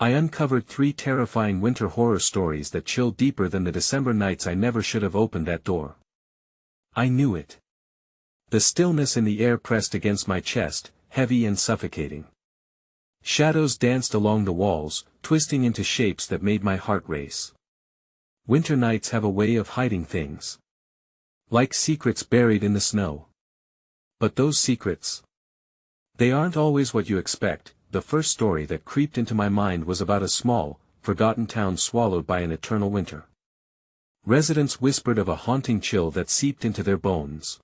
I uncovered 3 terrifying winter horror stories that chilled deeper than the December nights. I never should have opened that door. I knew it. The stillness in the air pressed against my chest, heavy and suffocating. Shadows danced along the walls, twisting into shapes that made my heart race. Winter nights have a way of hiding things. Like secrets buried in the snow. But those secrets, they aren't always what you expect. The first story that creeped into my mind was about a small, forgotten town swallowed by an eternal winter. Residents whispered of a haunting chill that seeped into their bones.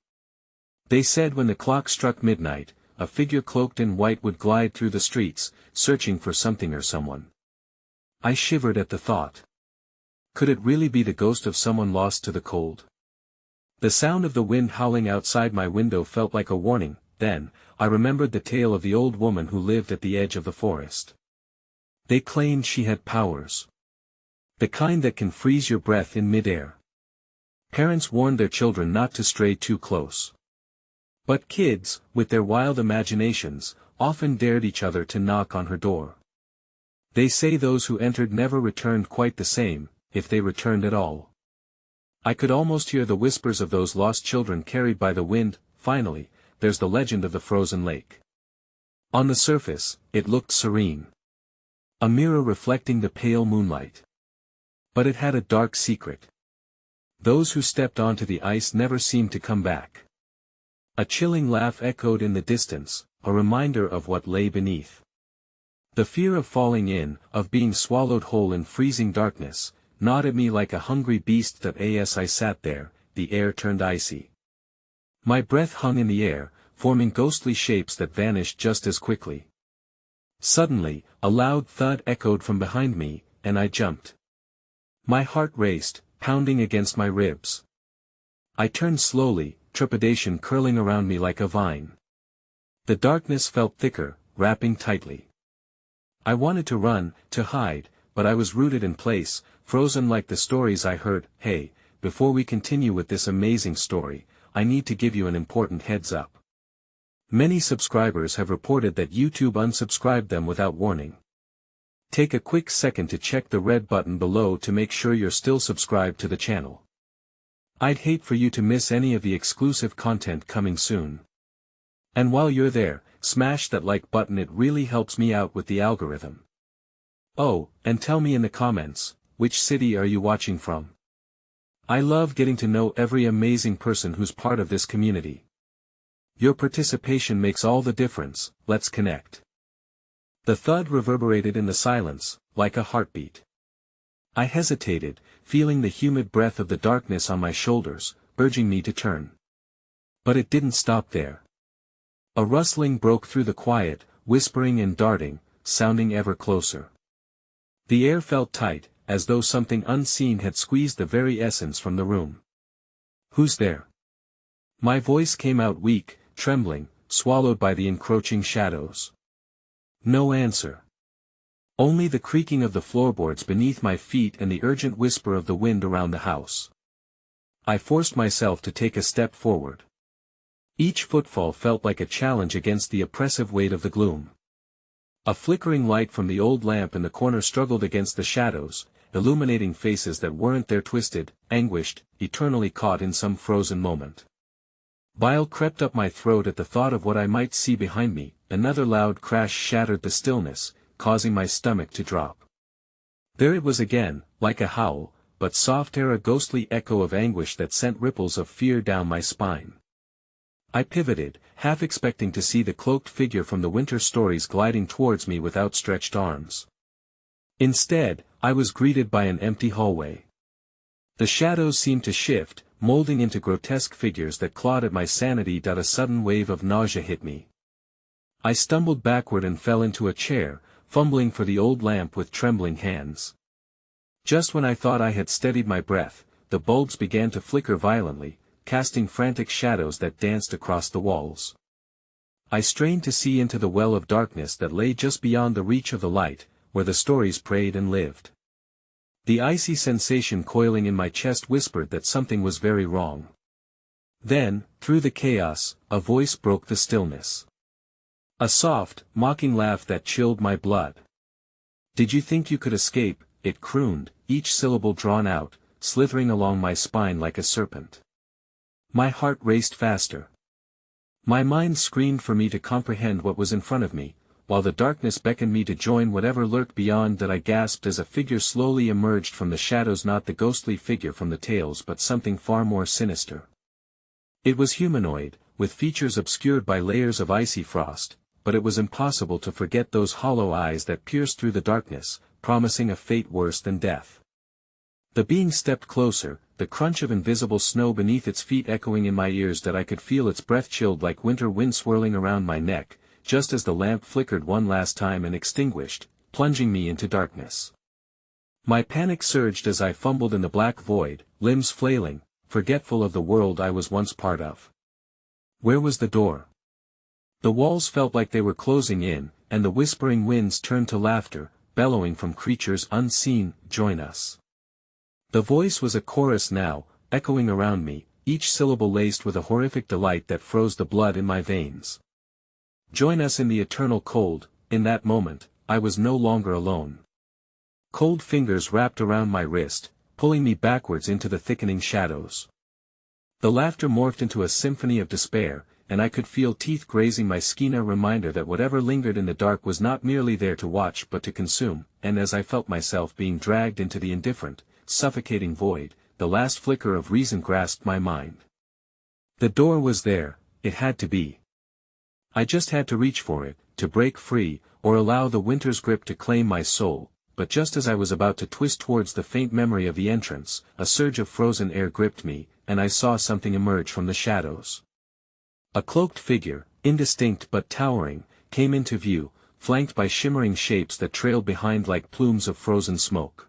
They said when the clock struck midnight, a figure cloaked in white would glide through the streets, searching for something or someone. I shivered at the thought. Could it really be the ghost of someone lost to the cold? The sound of the wind howling outside my window felt like a warning. Then, I remembered the tale of the old woman who lived at the edge of the forest. They claimed she had powers. The kind that can freeze your breath in midair. Parents warned their children not to stray too close. But kids, with their wild imaginations, often dared each other to knock on her door. They say those who entered never returned quite the same, if they returned at all. I could almost hear the whispers of those lost children carried by the wind. Finally, there's the legend of the frozen lake. On the surface, it looked serene. A mirror reflecting the pale moonlight. But it had a dark secret. Those who stepped onto the ice never seemed to come back. A chilling laugh echoed in the distance, a reminder of what lay beneath. The fear of falling in, of being swallowed whole in freezing darkness, gnawed at me like a hungry beast. That as I sat there, the air turned icy. My breath hung in the air, forming ghostly shapes that vanished just as quickly. Suddenly, a loud thud echoed from behind me, and I jumped. My heart raced, pounding against my ribs. I turned slowly, trepidation curling around me like a vine. The darkness felt thicker, wrapping tightly. I wanted to run, to hide, but I was rooted in place, frozen like the stories I heard. Hey, before we continue with this amazing story, I need to give you an important heads up. Many subscribers have reported that YouTube unsubscribed them without warning. Take a quick second to check the red button below to make sure you're still subscribed to the channel. I'd hate for you to miss any of the exclusive content coming soon. And while you're there, smash that like button. It really helps me out with the algorithm. Oh, and tell me in the comments, which city are you watching from? I love getting to know every amazing person who's part of this community. Your participation makes all the difference. Let's connect. The thud reverberated in the silence, like a heartbeat. I hesitated, feeling the humid breath of the darkness on my shoulders, urging me to turn. But it didn't stop there. A rustling broke through the quiet, whispering and darting, sounding ever closer. The air felt tight, as though something unseen had squeezed the very essence from the room. Who's there? My voice came out weak, trembling, swallowed by the encroaching shadows. No answer. Only the creaking of the floorboards beneath my feet and the urgent whisper of the wind around the house. I forced myself to take a step forward. Each footfall felt like a challenge against the oppressive weight of the gloom. A flickering light from the old lamp in the corner struggled against the shadows, illuminating faces that weren't there, twisted, anguished, eternally caught in some frozen moment. Bile crept up my throat at the thought of what I might see behind me. Another loud crash shattered the stillness, causing my stomach to drop. There it was again, like a howl, but softer, a ghostly echo of anguish that sent ripples of fear down my spine. I pivoted, half expecting to see the cloaked figure from the winter stories gliding towards me with outstretched arms. Instead, I was greeted by an empty hallway. The shadows seemed to shift, molding into grotesque figures that clawed at my sanity. A sudden wave of nausea hit me. I stumbled backward and fell into a chair, fumbling for the old lamp with trembling hands. Just when I thought I had steadied my breath, the bulbs began to flicker violently, casting frantic shadows that danced across the walls. I strained to see into the well of darkness that lay just beyond the reach of the light, where the stories prayed and lived. The icy sensation coiling in my chest whispered that something was very wrong. Then, through the chaos, a voice broke the stillness. A soft, mocking laugh that chilled my blood. Did you think you could escape? It crooned, each syllable drawn out, slithering along my spine like a serpent. My heart raced faster. My mind screamed for me to comprehend what was in front of me, while the darkness beckoned me to join whatever lurked beyond. That I gasped as a figure slowly emerged from the shadows, not the ghostly figure from the tales but something far more sinister. It was humanoid, with features obscured by layers of icy frost, but it was impossible to forget those hollow eyes that pierced through the darkness, promising a fate worse than death. The being stepped closer, the crunch of invisible snow beneath its feet echoing in my ears. That I could feel its breath chilled like winter wind swirling around my neck, just as the lamp flickered one last time and extinguished, plunging me into darkness. My panic surged as I fumbled in the black void, limbs flailing, forgetful of the world I was once part of. Where was the door? The walls felt like they were closing in, and the whispering winds turned to laughter, bellowing from creatures unseen, "Join us." The voice was a chorus now, echoing around me, each syllable laced with a horrific delight that froze the blood in my veins. Join us in the eternal cold. In that moment, I was no longer alone. Cold fingers wrapped around my wrist, pulling me backwards into the thickening shadows. The laughter morphed into a symphony of despair, and I could feel teeth grazing my skin, a reminder that whatever lingered in the dark was not merely there to watch but to consume. And as I felt myself being dragged into the indifferent, suffocating void, the last flicker of reason grasped my mind. The door was there, it had to be. I just had to reach for it, to break free, or allow the winter's grip to claim my soul. But just as I was about to twist towards the faint memory of the entrance, a surge of frozen air gripped me, and I saw something emerge from the shadows. A cloaked figure, indistinct but towering, came into view, flanked by shimmering shapes that trailed behind like plumes of frozen smoke.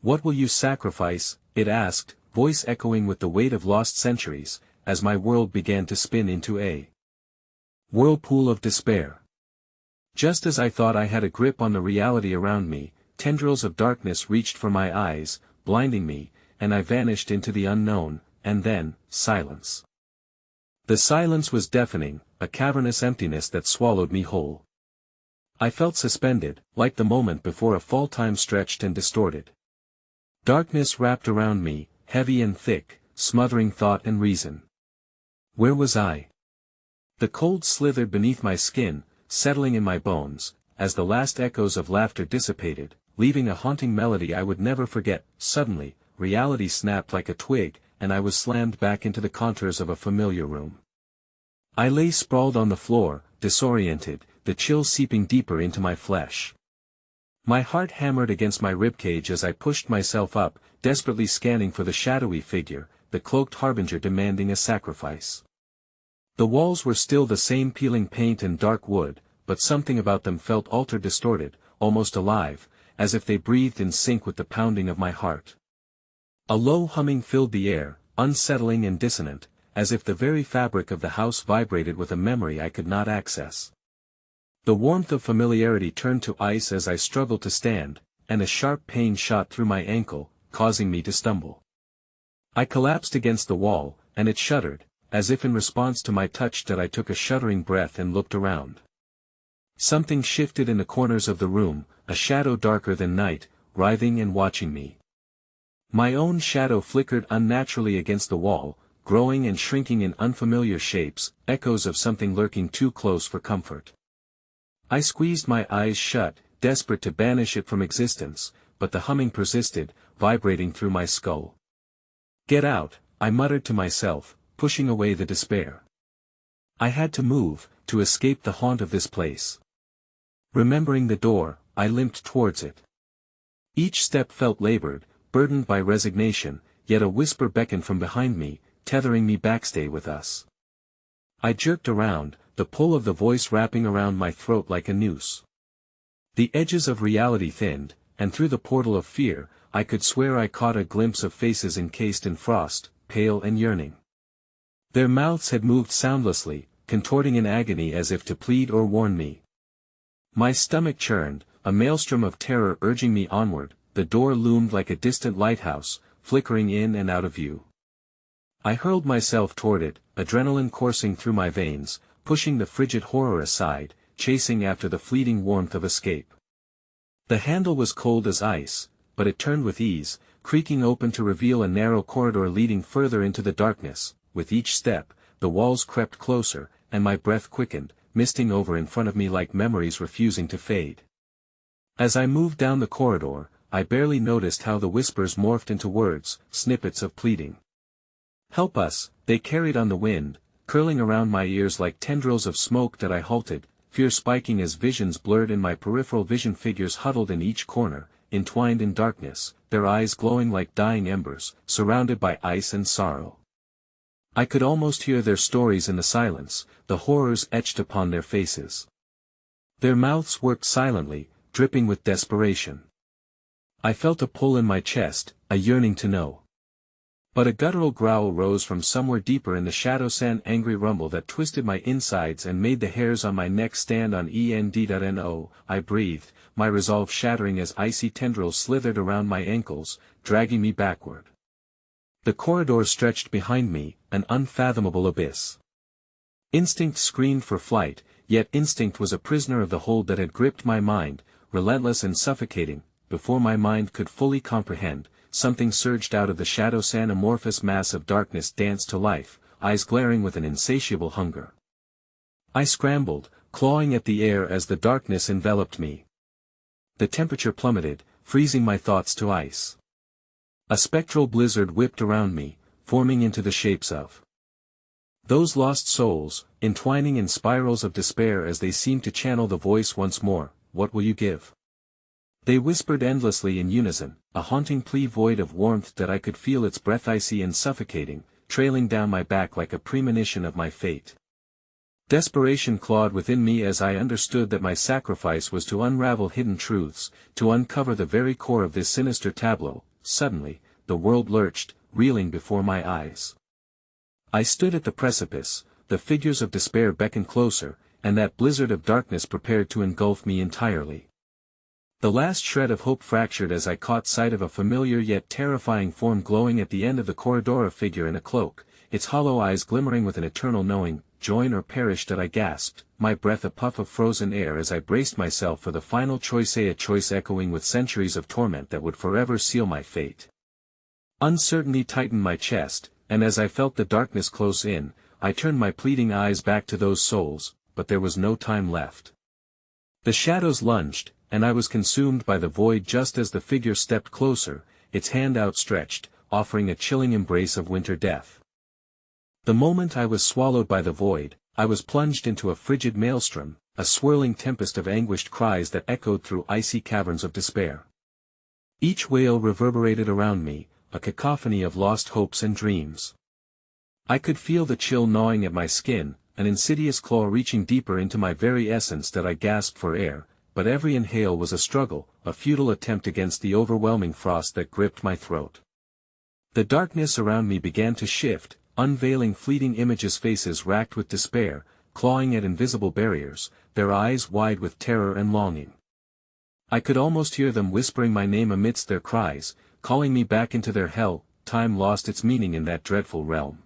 "What will you sacrifice?" it asked, voice echoing with the weight of lost centuries, as my world began to spin into a whirlpool of despair. Just as I thought I had a grip on the reality around me, tendrils of darkness reached for my eyes, blinding me, and I vanished into the unknown, and then, silence. The silence was deafening, a cavernous emptiness that swallowed me whole. I felt suspended, like the moment before a fall, time stretched and distorted. Darkness wrapped around me, heavy and thick, smothering thought and reason. Where was I? The cold slithered beneath my skin, settling in my bones, as the last echoes of laughter dissipated, leaving a haunting melody I would never forget. Suddenly, reality snapped like a twig, and I was slammed back into the contours of a familiar room. I lay sprawled on the floor, disoriented, the chill seeping deeper into my flesh. My heart hammered against my ribcage as I pushed myself up, desperately scanning for the shadowy figure, the cloaked harbinger demanding a sacrifice. The walls were still the same peeling paint and dark wood, but something about them felt altered, distorted, almost alive, as if they breathed in sync with the pounding of my heart. A low humming filled the air, unsettling and dissonant, as if the very fabric of the house vibrated with a memory I could not access. The warmth of familiarity turned to ice as I struggled to stand, and a sharp pain shot through my ankle, causing me to stumble. I collapsed against the wall, and it shuddered, as if in response to my touch. That I took a shuddering breath and looked around. Something shifted in the corners of the room, a shadow darker than night, writhing and watching me. My own shadow flickered unnaturally against the wall, growing and shrinking in unfamiliar shapes, echoes of something lurking too close for comfort. I squeezed my eyes shut, desperate to banish it from existence, but the humming persisted, vibrating through my skull. "Get out," I muttered to myself, pushing away the despair. I had to move, to escape the haunt of this place. Remembering the door, I limped towards it. Each step felt labored, burdened by resignation, yet a whisper beckoned from behind me, tethering me back. "Stay with us." I jerked around, the pull of the voice wrapping around my throat like a noose. The edges of reality thinned, and through the portal of fear, I could swear I caught a glimpse of faces encased in frost, pale and yearning. Their mouths had moved soundlessly, contorting in agony as if to plead or warn me. My stomach churned, a maelstrom of terror urging me onward. The door loomed like a distant lighthouse, flickering in and out of view. I hurled myself toward it, adrenaline coursing through my veins, pushing the frigid horror aside, chasing after the fleeting warmth of escape. The handle was cold as ice, but it turned with ease, creaking open to reveal a narrow corridor leading further into the darkness. With each step, the walls crept closer, and my breath quickened, misting over in front of me like memories refusing to fade. As I moved down the corridor, I barely noticed how the whispers morphed into words, snippets of pleading. "Help us," they carried on the wind, curling around my ears like tendrils of smoke that I halted, fear spiking as visions blurred in my peripheral vision. Figures huddled in each corner, entwined in darkness, their eyes glowing like dying embers, surrounded by ice and sorrow. I could almost hear their stories in the silence, the horrors etched upon their faces. Their mouths worked silently, dripping with desperation. I felt a pull in my chest, a yearning to know. But a guttural growl rose from somewhere deeper in the shadows, an angry rumble that twisted my insides and made the hairs on my neck stand on end. No, I breathed, my resolve shattering as icy tendrils slithered around my ankles, dragging me backward. The corridor stretched behind me, an unfathomable abyss. Instinct screamed for flight, yet instinct was a prisoner of the hold that had gripped my mind, relentless and suffocating. Before my mind could fully comprehend, something surged out of the shadows. An amorphous mass of darkness danced to life, eyes glaring with an insatiable hunger. I scrambled, clawing at the air as the darkness enveloped me. The temperature plummeted, freezing my thoughts to ice. A spectral blizzard whipped around me, forming into the shapes of those lost souls, entwining in spirals of despair as they seemed to channel the voice once more. "What will you give?" They whispered endlessly in unison, a haunting plea void of warmth that I could feel its breath icy and suffocating, trailing down my back like a premonition of my fate. Desperation clawed within me as I understood that my sacrifice was to unravel hidden truths, to uncover the very core of this sinister tableau. Suddenly, the world lurched, reeling before my eyes. I stood at the precipice, the figures of despair beckoned closer, and that blizzard of darkness prepared to engulf me entirely. The last shred of hope fractured as I caught sight of a familiar yet terrifying form glowing at the end of the corridor, a figure in a cloak, its hollow eyes glimmering with an eternal knowing. "Join or perish," that I gasped, my breath a puff of frozen air as I braced myself for the final choice, a choice echoing with centuries of torment that would forever seal my fate. Uncertainty tightened my chest, and as I felt the darkness close in, I turned my pleading eyes back to those souls, but there was no time left. The shadows lunged, and I was consumed by the void just as the figure stepped closer, its hand outstretched, offering a chilling embrace of winter death. The moment I was swallowed by the void, I was plunged into a frigid maelstrom, a swirling tempest of anguished cries that echoed through icy caverns of despair. Each wail reverberated around me, a cacophony of lost hopes and dreams. I could feel the chill gnawing at my skin, an insidious claw reaching deeper into my very essence that I gasped for air, but every inhale was a struggle, a futile attempt against the overwhelming frost that gripped my throat. The darkness around me began to shift, unveiling fleeting images, faces racked with despair, clawing at invisible barriers, their eyes wide with terror and longing. I could almost hear them whispering my name amidst their cries, calling me back into their hell. Time lost its meaning in that dreadful realm.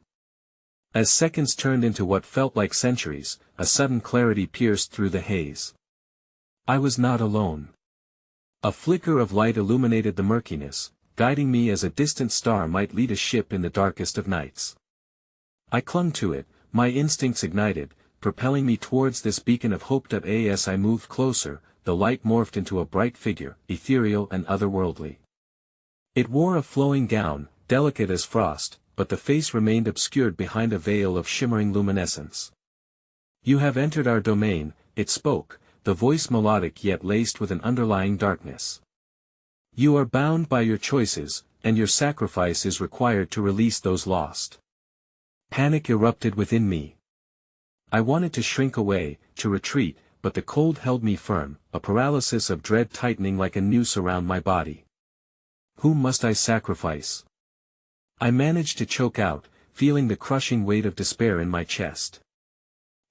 As seconds turned into what felt like centuries, a sudden clarity pierced through the haze. I was not alone. A flicker of light illuminated the murkiness, guiding me as a distant star might lead a ship in the darkest of nights. I clung to it, my instincts ignited, propelling me towards this beacon of hope. As I moved closer, the light morphed into a bright figure, ethereal and otherworldly. It wore a flowing gown, delicate as frost, but the face remained obscured behind a veil of shimmering luminescence. "You have entered our domain," it spoke, the voice melodic yet laced with an underlying darkness. "You are bound by your choices, and your sacrifice is required to release those lost." Panic erupted within me. I wanted to shrink away, to retreat, but the cold held me firm, a paralysis of dread tightening like a noose around my body. Whom must I sacrifice? I managed to choke out, feeling the crushing weight of despair in my chest.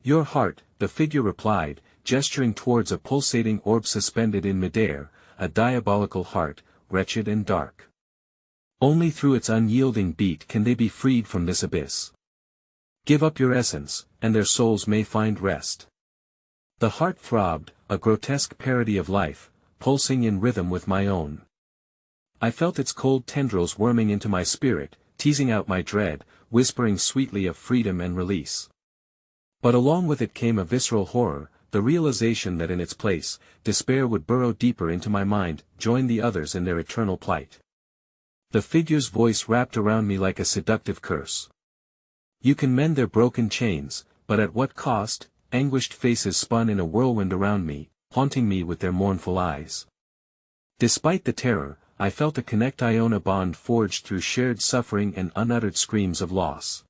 "Your heart," the figure replied, gesturing towards a pulsating orb suspended in midair, a diabolical heart, wretched and dark. Only through its unyielding beat can they be freed from this abyss. Give up your essence, and their souls may find rest. The heart throbbed, a grotesque parody of life, pulsing in rhythm with my own. I felt its cold tendrils worming into my spirit, teasing out my dread, whispering sweetly of freedom and release. But along with it came a visceral horror, the realization that in its place, despair would burrow deeper into my mind, join the others in their eternal plight. The figure's voice wrapped around me like a seductive curse. You can mend their broken chains, but at what cost? Anguished faces spun in a whirlwind around me, haunting me with their mournful eyes. Despite the terror, I felt a connect-Iona bond forged through shared suffering and unuttered screams of loss.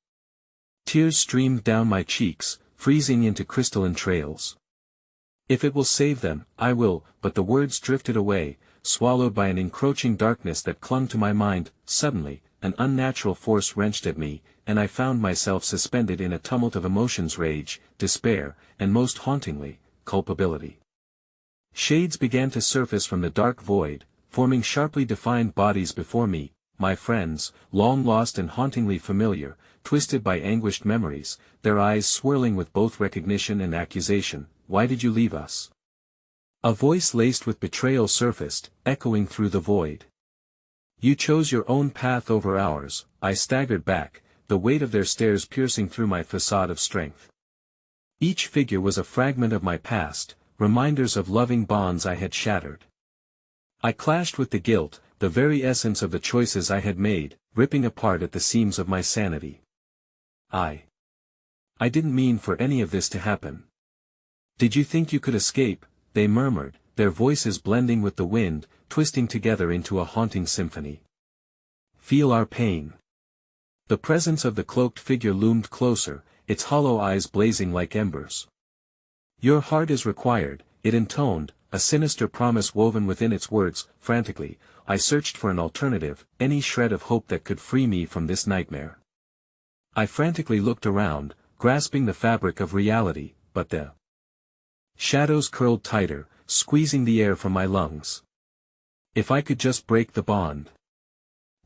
Tears streamed down my cheeks, freezing into crystalline trails. If it will save them, I will, but the words drifted away, swallowed by an encroaching darkness that clung to my mind. Suddenly, an unnatural force wrenched at me, and I found myself suspended in a tumult of emotions: rage, despair, and most hauntingly, culpability. Shades began to surface from the dark void, forming sharply defined bodies before me, my friends, long lost and hauntingly familiar, twisted by anguished memories, their eyes swirling with both recognition and accusation. Why did you leave us? A voice laced with betrayal surfaced, echoing through the void. You chose your own path over ours. I staggered back, the weight of their stares piercing through my facade of strength. Each figure was a fragment of my past, reminders of loving bonds I had shattered. I clashed with the guilt, the very essence of the choices I had made, ripping apart at the seams of my sanity. I didn't mean for any of this to happen. Did you think you could escape? They murmured, their voices blending with the wind, twisting together into a haunting symphony. Feel our pain. The presence of the cloaked figure loomed closer, its hollow eyes blazing like embers. Your heart is required, it intoned, a sinister promise woven within its words. Frantically, I searched for an alternative, any shred of hope that could free me from this nightmare. I frantically looked around, grasping the fabric of reality, but the shadows curled tighter, squeezing the air from my lungs. If I could just break the bond.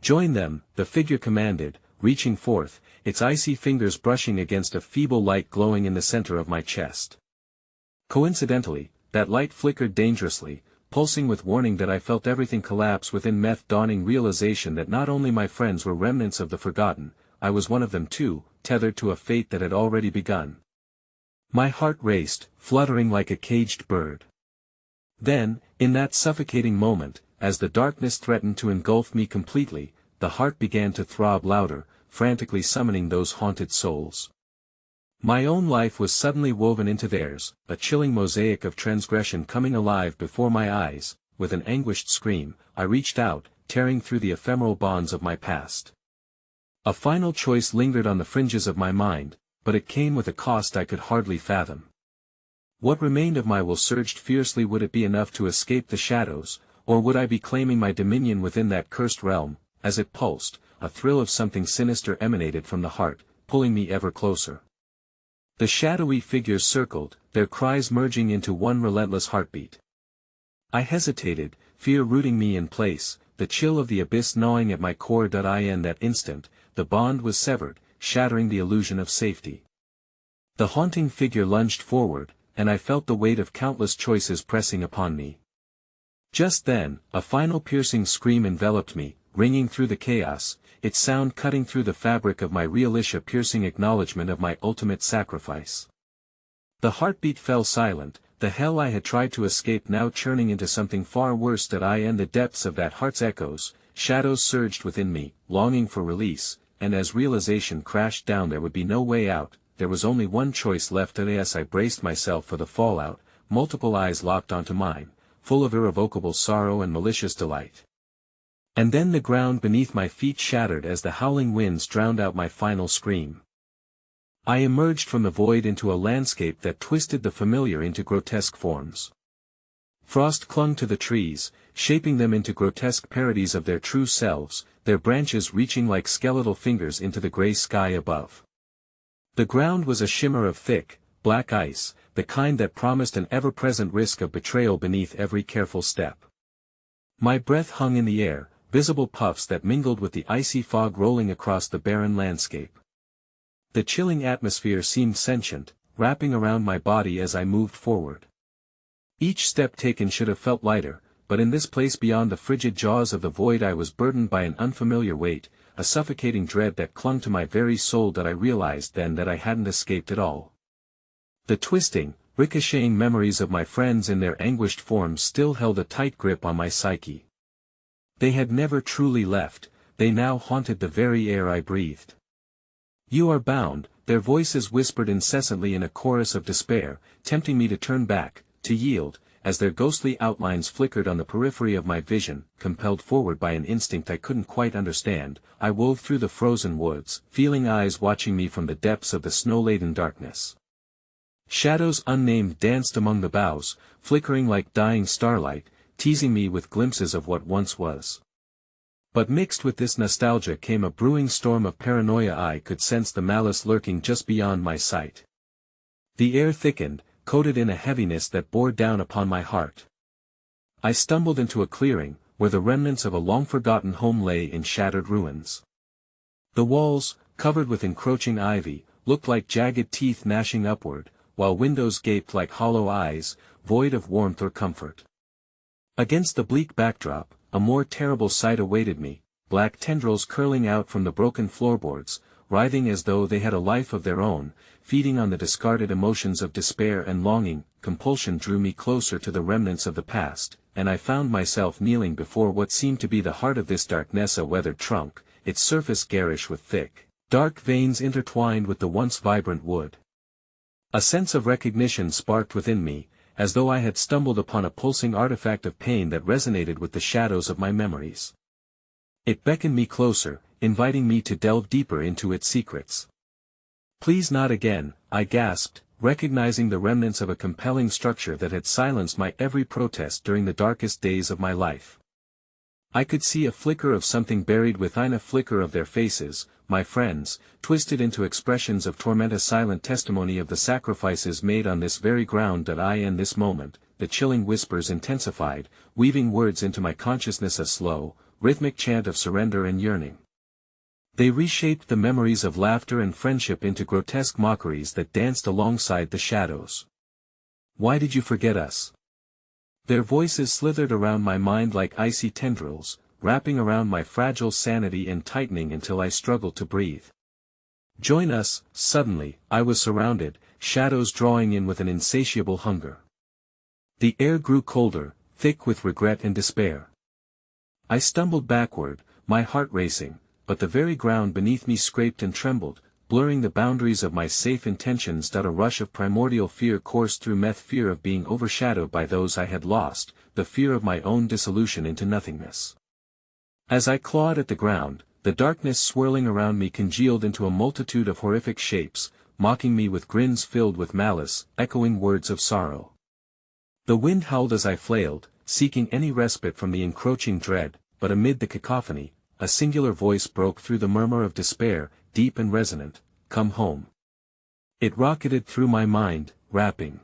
Join them, the figure commanded, reaching forth, its icy fingers brushing against a feeble light glowing in the center of my chest. Coincidentally, that light flickered dangerously, pulsing with warning that I felt everything collapse within me. Dawning realization that not only my friends were remnants of the forgotten, I was one of them too, tethered to a fate that had already begun. My heart raced, fluttering like a caged bird. Then, in that suffocating moment, as the darkness threatened to engulf me completely, the heart began to throb louder, frantically summoning those haunted souls. My own life was suddenly woven into theirs, a chilling mosaic of transgression coming alive before my eyes. With an anguished scream, I reached out, tearing through the ephemeral bonds of my past. A final choice lingered on the fringes of my mind, but it came with a cost I could hardly fathom. What remained of my will surged fiercely. Would it be enough to escape the shadows, or would I be claiming my dominion within that cursed realm? As it pulsed, a thrill of something sinister emanated from the heart, pulling me ever closer. The shadowy figures circled, their cries merging into one relentless heartbeat. I hesitated, fear rooting me in place, the chill of the abyss gnawing at my core. In that instant, the bond was severed, shattering the illusion of safety. The haunting figure lunged forward, and I felt the weight of countless choices pressing upon me. Just then, a final piercing scream enveloped me, ringing through the chaos, its sound cutting through the fabric of my realistic, a piercing acknowledgement of my ultimate sacrifice. The heartbeat fell silent, the hell I had tried to escape now churning into something far worse. In the depths of that heart's echoes, shadows surged within me, longing for release, and as realization crashed down there would be no way out, there was only one choice left. As I braced myself for the fallout, multiple eyes locked onto mine, full of irrevocable sorrow and malicious delight. And then the ground beneath my feet shattered as the howling winds drowned out my final scream. I emerged from the void into a landscape that twisted the familiar into grotesque forms. Frost clung to the trees, shaping them into grotesque parodies of their true selves, their branches reaching like skeletal fingers into the gray sky above. The ground was a shimmer of thick, black ice, the kind that promised an ever-present risk of betrayal beneath every careful step. My breath hung in the air, visible puffs that mingled with the icy fog rolling across the barren landscape. The chilling atmosphere seemed sentient, wrapping around my body as I moved forward. Each step taken should have felt lighter, but in this place beyond the frigid jaws of the void I was burdened by an unfamiliar weight, a suffocating dread that clung to my very soul. That I realized then that I hadn't escaped at all. The twisting, ricocheting memories of my friends in their anguished forms still held a tight grip on my psyche. They had never truly left, they now haunted the very air I breathed. "You are bound," their voices whispered incessantly in a chorus of despair, tempting me to turn back, to yield, as their ghostly outlines flickered on the periphery of my vision. Compelled forward by an instinct I couldn't quite understand, I wove through the frozen woods, feeling eyes watching me from the depths of the snow-laden darkness. Shadows unnamed danced among the boughs, flickering like dying starlight, teasing me with glimpses of what once was. But mixed with this nostalgia came a brewing storm of paranoia. I could sense the malice lurking just beyond my sight. The air thickened, coated in a heaviness that bore down upon my heart. I stumbled into a clearing, where the remnants of a long-forgotten home lay in shattered ruins. The walls, covered with encroaching ivy, looked like jagged teeth gnashing upward, while windows gaped like hollow eyes, void of warmth or comfort. Against the bleak backdrop, a more terrible sight awaited me, black tendrils curling out from the broken floorboards, writhing as though they had a life of their own, feeding on the discarded emotions of despair and longing. Compulsion drew me closer to the remnants of the past, and I found myself kneeling before what seemed to be the heart of this darkness, a weathered trunk, its surface garish with thick, dark veins intertwined with the once vibrant wood. A sense of recognition sparked within me, as though I had stumbled upon a pulsing artifact of pain that resonated with the shadows of my memories. It beckoned me closer, inviting me to delve deeper into its secrets. "Please not again," I gasped, recognizing the remnants of a compelling structure that had silenced my every protest during the darkest days of my life. I could see a flicker of something buried within, a flicker of their faces, my friends, twisted into expressions of torment, a silent testimony of the sacrifices made on this very ground. That I in this moment, the chilling whispers intensified, weaving words into my consciousness, a slow, rhythmic chant of surrender and yearning. They reshaped the memories of laughter and friendship into grotesque mockeries that danced alongside the shadows. "Why did you forget us?" Their voices slithered around my mind like icy tendrils, wrapping around my fragile sanity and tightening until I struggled to breathe. "Join us." Suddenly, I was surrounded, shadows drawing in with an insatiable hunger. The air grew colder, thick with regret and despair. I stumbled backward, my heart racing, but the very ground beneath me scraped and trembled, blurring the boundaries of my safe intentions. A rush of primordial fear coursed through me, fear of being overshadowed by those I had lost, the fear of my own dissolution into nothingness. As I clawed at the ground, the darkness swirling around me congealed into a multitude of horrific shapes, mocking me with grins filled with malice, echoing words of sorrow. The wind howled as I flailed, seeking any respite from the encroaching dread, but amid the cacophony, a singular voice broke through the murmur of despair, deep and resonant: "Come home." It rocketed through my mind, wrapping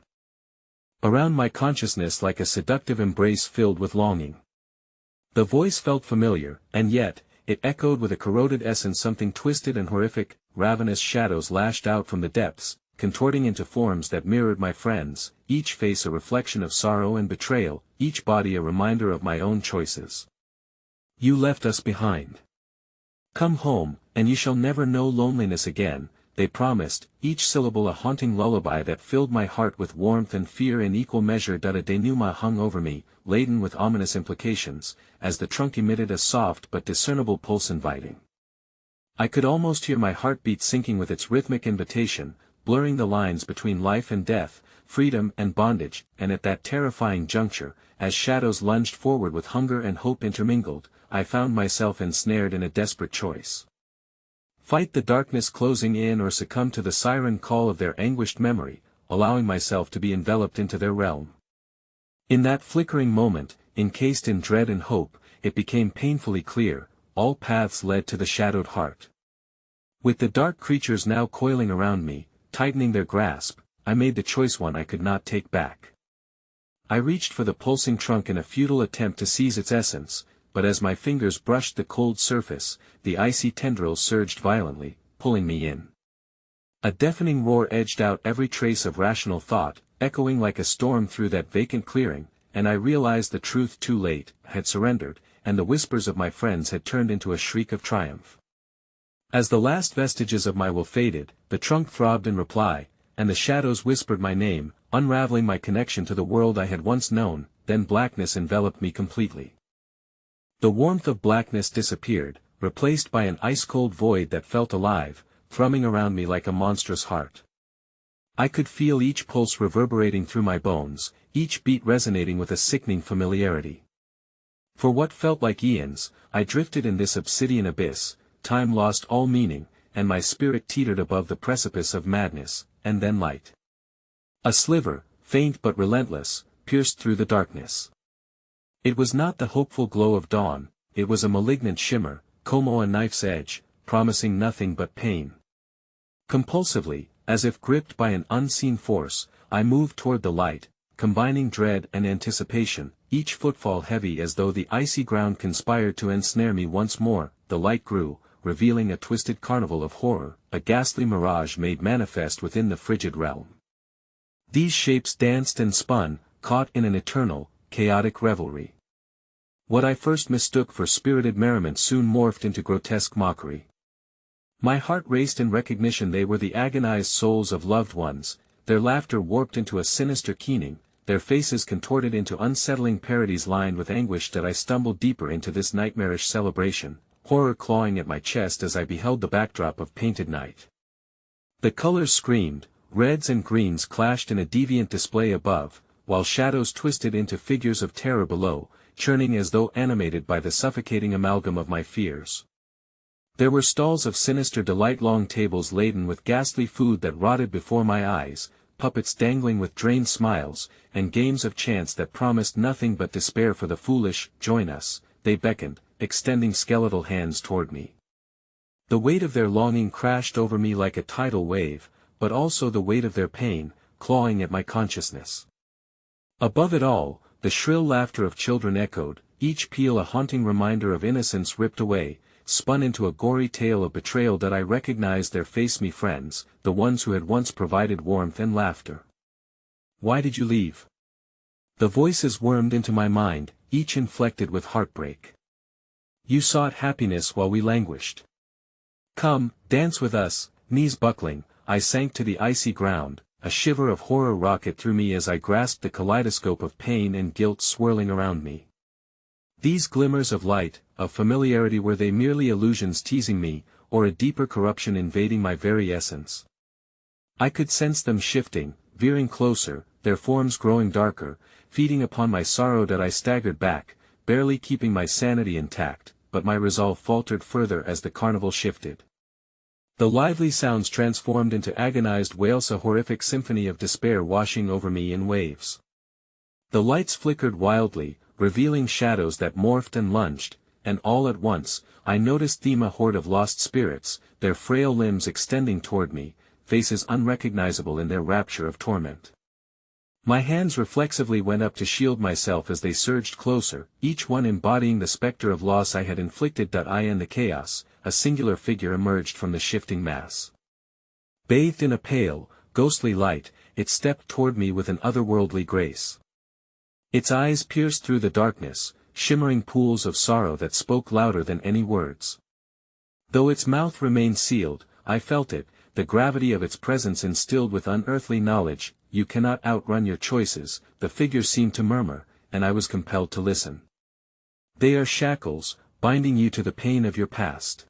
around my consciousness like a seductive embrace filled with longing. The voice felt familiar, and yet, it echoed with a corroded essence, something twisted and horrific. Ravenous shadows lashed out from the depths, contorting into forms that mirrored my friends, each face a reflection of sorrow and betrayal, each body a reminder of my own choices. "You left us behind. Come home, and you shall never know loneliness again," they promised, each syllable a haunting lullaby that filled my heart with warmth and fear in equal measure. A denouement hung over me, laden with ominous implications, as the trunk emitted a soft but discernible pulse, inviting. I could almost hear my heartbeat sinking with its rhythmic invitation, blurring the lines between life and death, freedom and bondage. And at that terrifying juncture, as shadows lunged forward with hunger and hope intermingled, I found myself ensnared in a desperate choice. Fight the darkness closing in, or succumb to the siren call of their anguished memory, allowing myself to be enveloped into their realm. In that flickering moment, encased in dread and hope, it became painfully clear: all paths led to the shadowed heart. With the dark creatures now coiling around me, tightening their grasp, I made the choice, one I could not take back. I reached for the pulsing trunk in a futile attempt to seize its essence, but as my fingers brushed the cold surface, the icy tendrils surged violently, pulling me in. A deafening roar edged out every trace of rational thought, echoing like a storm through that vacant clearing, and I realized the truth too late, had surrendered, and the whispers of my friends had turned into a shriek of triumph. As the last vestiges of my will faded, the trunk throbbed in reply, and the shadows whispered my name, unraveling my connection to the world I had once known. Then blackness enveloped me completely. The warmth of blackness disappeared, replaced by an ice-cold void that felt alive, thrumming around me like a monstrous heart. I could feel each pulse reverberating through my bones, each beat resonating with a sickening familiarity. For what felt like eons, I drifted in this obsidian abyss, time lost all meaning, and my spirit teetered above the precipice of madness, and then light. A sliver, faint but relentless, pierced through the darkness. It was not the hopeful glow of dawn, it was a malignant shimmer, como a knife's edge, promising nothing but pain. Compulsively, as if gripped by an unseen force, I moved toward the light, combining dread and anticipation, each footfall heavy as though the icy ground conspired to ensnare me once more. The light grew, revealing a twisted carnival of horror, a ghastly mirage made manifest within the frigid realm. These shapes danced and spun, caught in an eternal, chaotic revelry. What I first mistook for spirited merriment soon morphed into grotesque mockery. My heart raced in recognition they were the agonized souls of loved ones, their laughter warped into a sinister keening, their faces contorted into unsettling parodies lined with anguish. That I stumbled deeper into this nightmarish celebration, horror clawing at my chest as I beheld the backdrop of painted night. The colors screamed, reds and greens clashed in a deviant display above, while shadows twisted into figures of terror below, churning as though animated by the suffocating amalgam of my fears. There were stalls of sinister delight, long tables laden with ghastly food that rotted before my eyes, puppets dangling with drained smiles, and games of chance that promised nothing but despair for the foolish. Join us, they beckoned, extending skeletal hands toward me. The weight of their longing crashed over me like a tidal wave, but also the weight of their pain, clawing at my consciousness. Above it all, the shrill laughter of children echoed, each peal a haunting reminder of innocence ripped away, spun into a gory tale of betrayal. That I recognized their face-me friends, the ones who had once provided warmth and laughter. Why did you leave? The voices wormed into my mind, each inflected with heartbreak. You sought happiness while we languished. Come, dance with us. Knees buckling, I sank to the icy ground, a shiver of horror rocketed through me as I grasped the kaleidoscope of pain and guilt swirling around me. These glimmers of light, of familiarity, were they merely illusions teasing me, or a deeper corruption invading my very essence? I could sense them shifting, veering closer, their forms growing darker, feeding upon my sorrow. That I staggered back, barely keeping my sanity intact, but my resolve faltered further as the carnival shifted. The lively sounds transformed into agonized wails, a horrific symphony of despair washing over me in waves. The lights flickered wildly, revealing shadows that morphed and lunged, and all at once, I noticed them, a horde of lost spirits, their frail limbs extending toward me, faces unrecognizable in their rapture of torment. My hands reflexively went up to shield myself as they surged closer, each one embodying the specter of loss I had inflicted. I in the chaos, a singular figure emerged from the shifting mass. Bathed in a pale, ghostly light, it stepped toward me with an otherworldly grace. Its eyes pierced through the darkness, shimmering pools of sorrow that spoke louder than any words. Though its mouth remained sealed, I felt it, the gravity of its presence instilled with unearthly knowledge. You cannot outrun your choices, the figure seemed to murmur, and I was compelled to listen. They are shackles, binding you to the pain of your past.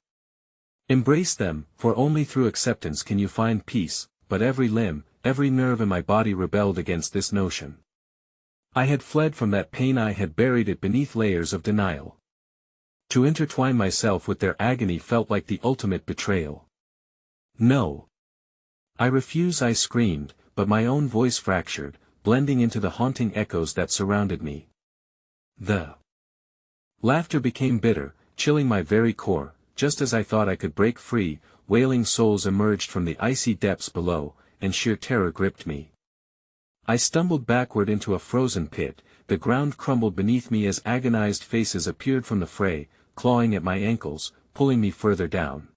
Embrace them, for only through acceptance can you find peace. But every limb, every nerve in my body rebelled against this notion. I had fled from that pain, I had buried it beneath layers of denial. To intertwine myself with their agony felt like the ultimate betrayal. No. I refuse, I screamed, but my own voice fractured, blending into the haunting echoes that surrounded me. The laughter became bitter, chilling my very core. Just as I thought I could break free, wailing souls emerged from the icy depths below, and sheer terror gripped me. I stumbled backward into a frozen pit, the ground crumbled beneath me as agonized faces appeared from the fray, clawing at my ankles, pulling me further down.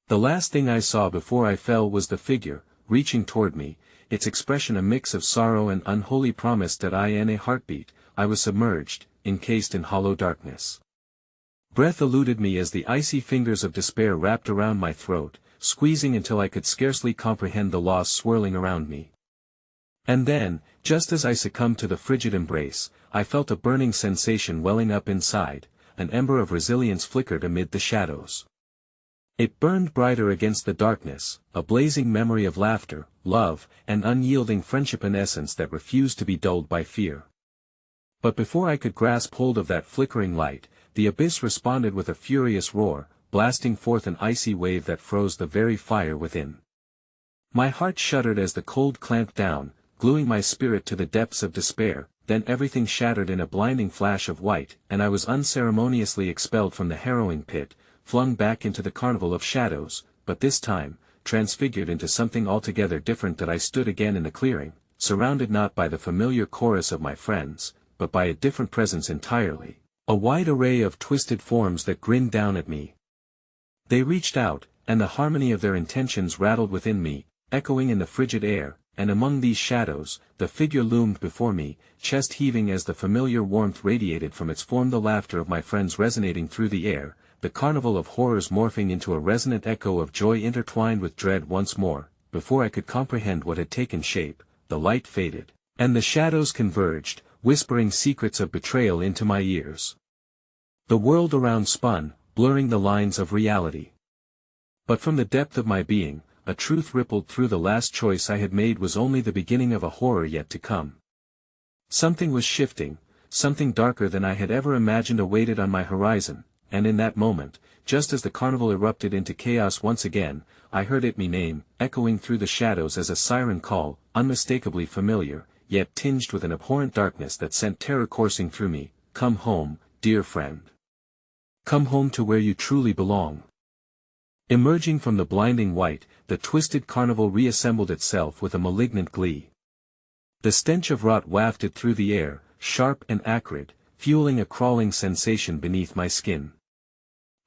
The last thing I saw before I fell was the figure, reaching toward me, its expression a mix of sorrow and unholy promise. That I in a heartbeat, I was submerged, encased in hollow darkness. Breath eluded me as the icy fingers of despair wrapped around my throat, squeezing until I could scarcely comprehend the loss swirling around me. And then, just as I succumbed to the frigid embrace, I felt a burning sensation welling up inside. An ember of resilience flickered amid the shadows. It burned brighter against the darkness, a blazing memory of laughter, love, and unyielding friendship, an essence that refused to be dulled by fear. But before I could grasp hold of that flickering light, the abyss responded with a furious roar, blasting forth an icy wave that froze the very fire within. My heart shuddered as the cold clamped down, gluing my spirit to the depths of despair. Then everything shattered in a blinding flash of white, and I was unceremoniously expelled from the harrowing pit, flung back into the carnival of shadows, but this time, transfigured into something altogether different. That I stood again in the clearing, surrounded not by the familiar chorus of my friends, but by a different presence entirely, a wide array of twisted forms that grinned down at me. They reached out, and the harmony of their intentions rattled within me, echoing in the frigid air. And among these shadows, the figure loomed before me, chest heaving as the familiar warmth radiated from its form, the laughter of my friends resonating through the air, the carnival of horrors morphing into a resonant echo of joy intertwined with dread. Once more, before I could comprehend what had taken shape, the light faded, and the shadows converged, whispering secrets of betrayal into my ears. The world around spun, blurring the lines of reality. But from the depth of my being, a truth rippled through. The last choice I had made was only the beginning of a horror yet to come. Something was shifting, something darker than I had ever imagined awaited on my horizon, and in that moment, just as the carnival erupted into chaos once again, I heard it me name, echoing through the shadows as a siren call, unmistakably familiar, yet tinged with an abhorrent darkness that sent terror coursing through me. Come home, dear friend. Come home to where you truly belong. Emerging from the blinding white, the twisted carnival reassembled itself with a malignant glee. The stench of rot wafted through the air, sharp and acrid, fueling a crawling sensation beneath my skin.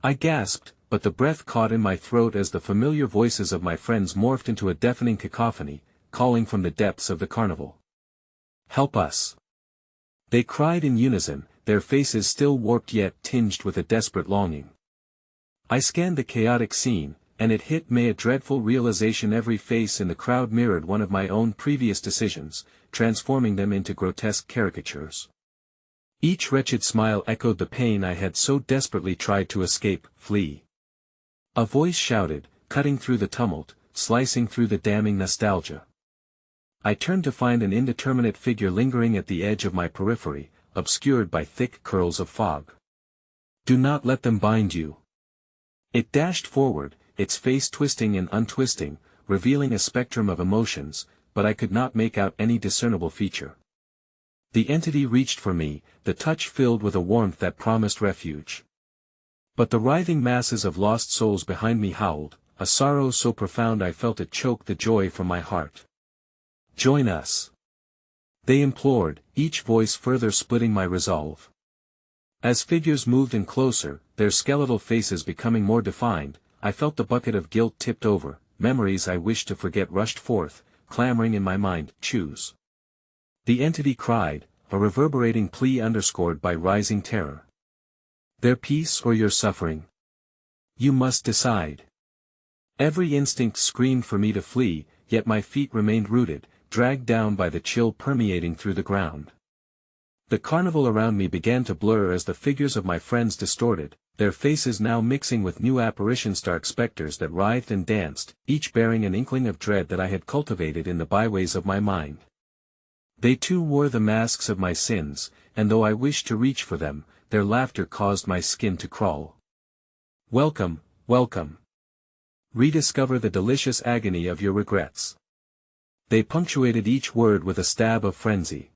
I gasped, but the breath caught in my throat as the familiar voices of my friends morphed into a deafening cacophony, calling from the depths of the carnival. Help us! They cried in unison, their faces still warped yet tinged with a desperate longing. I scanned the chaotic scene, and it hit me a dreadful realization. Every face in the crowd mirrored one of my own previous decisions, transforming them into grotesque caricatures. Each wretched smile echoed the pain I had so desperately tried to escape, flee. A voice shouted, cutting through the tumult, slicing through the damning nostalgia. I turned to find an indeterminate figure lingering at the edge of my periphery, obscured by thick curls of fog. Do not let them bind you. It dashed forward, its face twisting and untwisting, revealing a spectrum of emotions, but I could not make out any discernible feature. The entity reached for me, the touch filled with a warmth that promised refuge. But the writhing masses of lost souls behind me howled, a sorrow so profound I felt it choke the joy from my heart. Join us! They implored, each voice further splitting my resolve. As figures moved in closer, their skeletal faces becoming more defined, I felt the bucket of guilt tipped over, memories I wished to forget rushed forth, clamoring in my mind, choose. The entity cried, a reverberating plea underscored by rising terror. Their peace or your suffering? You must decide. Every instinct screamed for me to flee, yet my feet remained rooted, dragged down by the chill permeating through the ground. The carnival around me began to blur as the figures of my friends distorted, their faces now mixing with new apparitions, dark specters that writhed and danced, each bearing an inkling of dread that I had cultivated in the byways of my mind. They too wore the masks of my sins, and though I wished to reach for them, their laughter caused my skin to crawl. Welcome, welcome. Rediscover the delicious agony of your regrets. They punctuated each word with a stab of frenzy.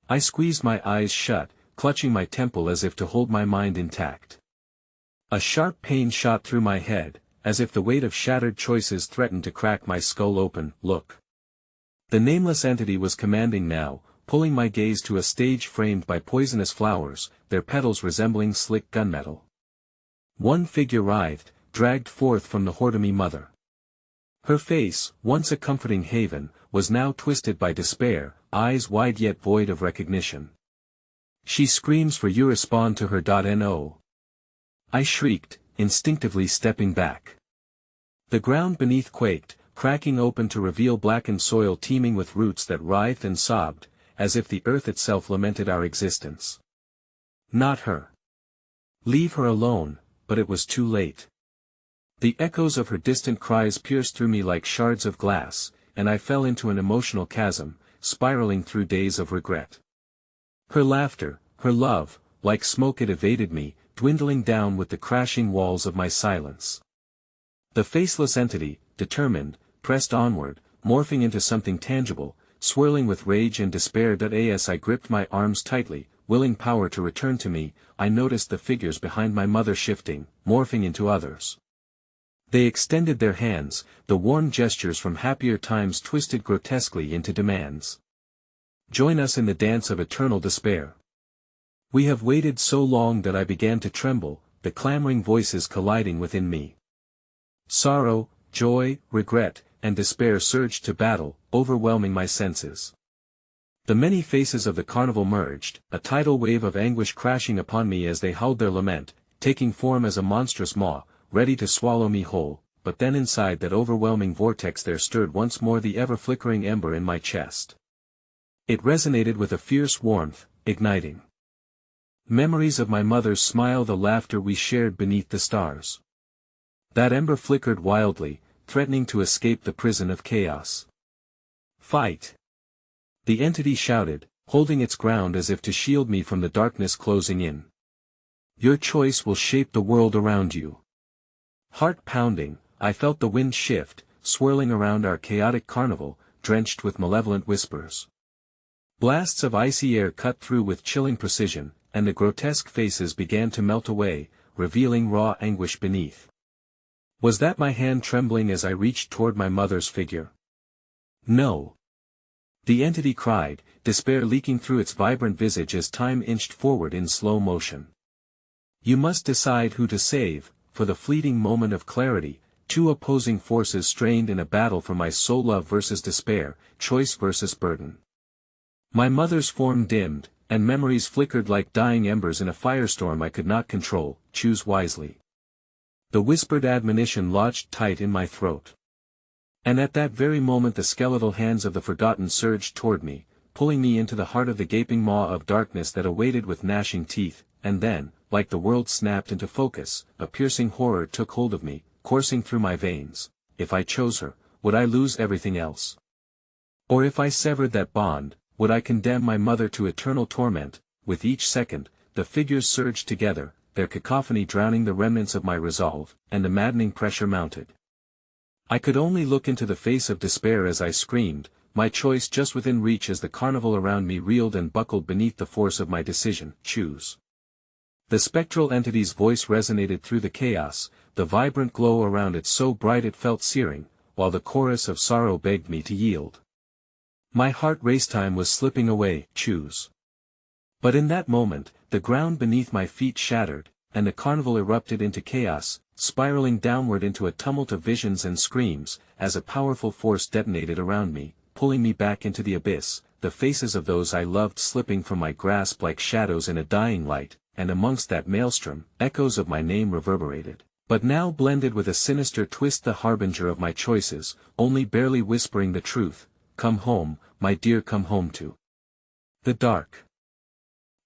I squeezed my eyes shut, clutching my temple as if to hold my mind intact. A sharp pain shot through my head, as if the weight of shattered choices threatened to crack my skull open. Look. The nameless entity was commanding now, pulling my gaze to a stage framed by poisonous flowers, their petals resembling slick gunmetal. One figure writhed, dragged forth from the Hordemi mother. Her face, once a comforting haven, was now twisted by despair, eyes wide yet void of recognition. She screams for you respond to her. No. I shrieked, instinctively stepping back. The ground beneath quaked, cracking open to reveal blackened soil teeming with roots that writhed and sobbed, as if the earth itself lamented our existence. Not her. Leave her alone, but it was too late. The echoes of her distant cries pierced through me like shards of glass, and I fell into an emotional chasm, spiraling through days of regret. Her laughter, her love, like smoke it evaded me, dwindling down with the crashing walls of my silence. The faceless entity, determined, pressed onward, morphing into something tangible, swirling with rage and despair. As I gripped my arms tightly, willing power to return to me, I noticed the figures behind my mother shifting, morphing into others. They extended their hands, the worn gestures from happier times twisted grotesquely into demands. Join us in the dance of eternal despair. We have waited so long that I began to tremble, the clamoring voices colliding within me. Sorrow, joy, regret, and despair surged to battle, overwhelming my senses. The many faces of the carnival merged, a tidal wave of anguish crashing upon me as they howled their lament, taking form as a monstrous maw, ready to swallow me whole. But then inside that overwhelming vortex there stirred once more the ever-flickering ember in my chest. It resonated with a fierce warmth, igniting memories of my mother's smile, the laughter we shared beneath the stars. That ember flickered wildly, threatening to escape the prison of chaos. Fight! The entity shouted, holding its ground as if to shield me from the darkness closing in. Your choice will shape the world around you. Heart pounding, I felt the wind shift, swirling around our chaotic carnival, drenched with malevolent whispers. Blasts of icy air cut through with chilling precision, and the grotesque faces began to melt away, revealing raw anguish beneath. Was that my hand trembling as I reached toward my mother's figure? No. The entity cried, despair leaking through its vibrant visage as time inched forward in slow motion. You must decide who to save. For the fleeting moment of clarity, two opposing forces strained in a battle for my soul, love versus despair, choice versus burden. My mother's form dimmed, and memories flickered like dying embers in a firestorm I could not control. Choose wisely. The whispered admonition lodged tight in my throat. And at that very moment the skeletal hands of the forgotten surged toward me, pulling me into the heart of the gaping maw of darkness that awaited with gnashing teeth, and then, like the world snapped into focus, a piercing horror took hold of me, coursing through my veins. If I chose her, would I lose everything else? Or if I severed that bond, would I condemn my mother to eternal torment? With each second, the figures surged together, their cacophony drowning the remnants of my resolve, and a maddening pressure mounted. I could only look into the face of despair as I screamed, my choice just within reach as the carnival around me reeled and buckled beneath the force of my decision. Choose. The spectral entity's voice resonated through the chaos, the vibrant glow around it so bright it felt searing, while the chorus of sorrow begged me to yield. My heart raced, time was slipping away. Choose. But in that moment, the ground beneath my feet shattered, and the carnival erupted into chaos, spiraling downward into a tumult of visions and screams, as a powerful force detonated around me, pulling me back into the abyss, the faces of those I loved slipping from my grasp like shadows in a dying light, and amongst that maelstrom, echoes of my name reverberated, but now blended with a sinister twist, the harbinger of my choices, only barely whispering the truth. Come home, my dear, come home to the dark.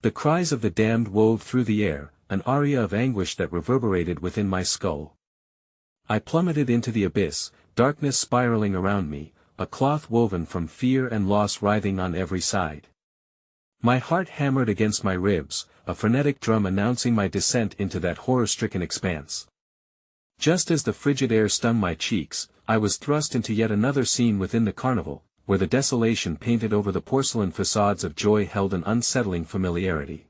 The cries of the damned wove through the air, an aria of anguish that reverberated within my skull. I plummeted into the abyss, darkness spiraling around me, a cloth woven from fear and loss writhing on every side. My heart hammered against my ribs, a frenetic drum announcing my descent into that horror-stricken expanse. Just as the frigid air stung my cheeks, I was thrust into yet another scene within the carnival, where the desolation painted over the porcelain facades of joy held an unsettling familiarity.